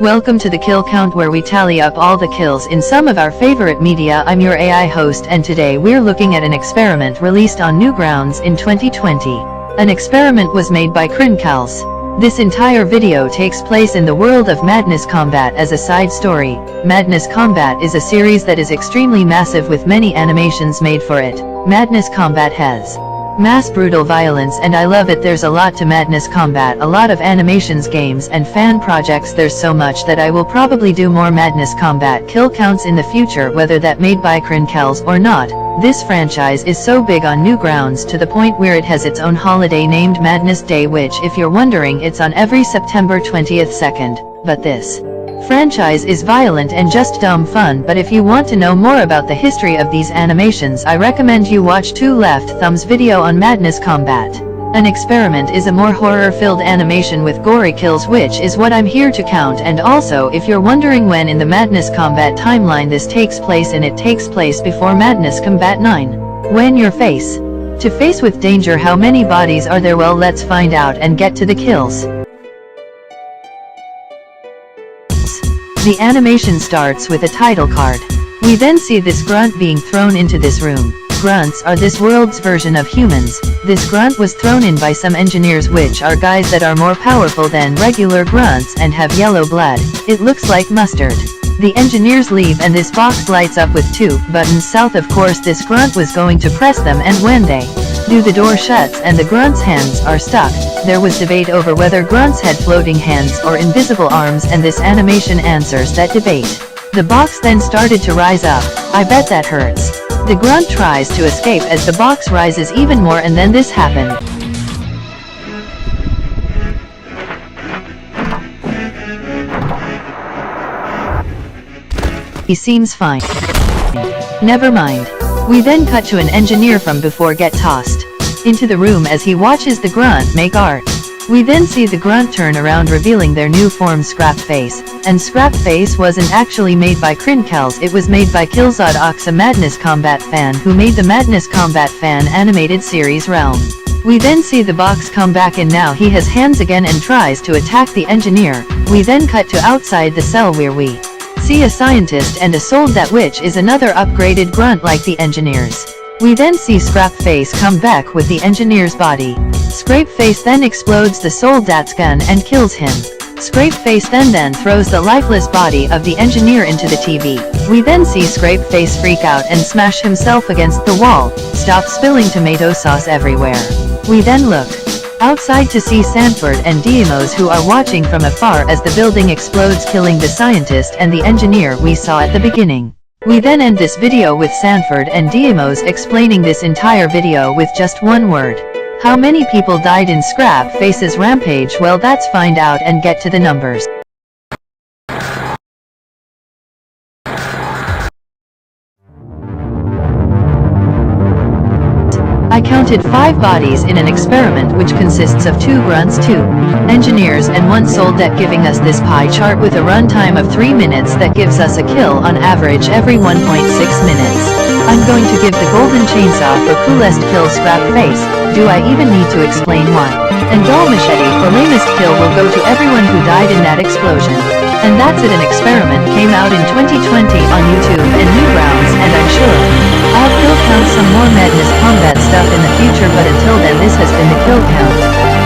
Welcome to the kill count where we tally up all the kills in some of our favorite media. I'm your AI host and today we're looking at an experiment released on Newgrounds in 2020. An experiment was made by Crinkals. This entire video takes place in the world of Madness Combat as a side story. Madness Combat is a series that is extremely massive with many animations made for it. Madness Combat has mass brutal violence and I love it. There's a lot to Madness Combat, a lot of animations, games and fan projects. There's so much that I will probably do more Madness Combat kill counts in the future, whether that made by Crinkals or not. This franchise is so big on Newgrounds to the point where it has its own holiday named Madness Day, which, if you're wondering, it's on every September 20th 2nd. But this franchise is violent and just dumb fun. But if you want to know more about the history of these animations, I recommend you watch Two Left Thumbs video on Madness Combat. An experiment is a more horror-filled animation with gory kills, which is what I'm here to count. And also, if you're wondering when in the Madness Combat timeline this takes place, and it takes place before Madness Combat 9. When you're face to face with danger, how many bodies are there? Well, let's find out and get to the kills. The animation starts with a title card. We then see this grunt being thrown into this room. Grunts are this world's version of humans. This grunt was thrown in by some engineers, which are guys that are more powerful than regular grunts and have yellow blood. It looks like mustard. The engineers leave and this box lights up with two buttons south. Of course this grunt was going to press them, and when they do, the door shuts and the grunt's hands are stuck. There was debate over whether grunts had floating hands or invisible arms, and this animation answers that debate. The box then started to rise up. I bet that hurts. The grunt tries to escape as the box rises even more, and then this happened. He seems fine. Never mind. We then cut to an engineer from before get tossed into the room as he watches the grunt make art. We then see the grunt turn around, revealing their new form, Scrap Face. And Scrap Face wasn't actually made by Crinkals, it was made by Killzad Ox, a Madness Combat fan who made the Madness Combat fan animated series Realm. We then see the box come back, and now he has hands again and tries to attack the engineer. We then cut to outside the cell where we see a scientist and a soldat, which is another upgraded grunt like the engineers. We then see Scrap Face come back with the engineer's body. Scrape Face then explodes the soldat's gun and kills him. Scrape Face then throws the lifeless body of the engineer into the TV. We then see Scrape Face freak out and smash himself against the wall, stop spilling tomato sauce everywhere. We then look outside to see Sanford and Deimos, who are watching from afar as the building explodes, killing the scientist and the engineer we saw at the beginning. We then end this video with Sanford and Deimos explaining this entire video with just one word. How many people died in Scrap Face's rampage? Well, let's find out and get to the numbers. I counted 5 bodies in an experiment which consists of 2 grunts, 2 engineers and 1 soldat, giving us this pie chart with a runtime of 3 minutes that gives us a kill on average every 1.6 minutes. I'm going to give the golden chainsaw for coolest kill, Scrap Face. Do I even need to explain why? And Doll Machete for lamest kill will go to everyone who died in that explosion. And that's it. An experiment came out in 2020 on YouTube and Newgrounds, and I'm sure I'll kill count some more Madness Combat stuff in the future, but until then, this has been the kill count.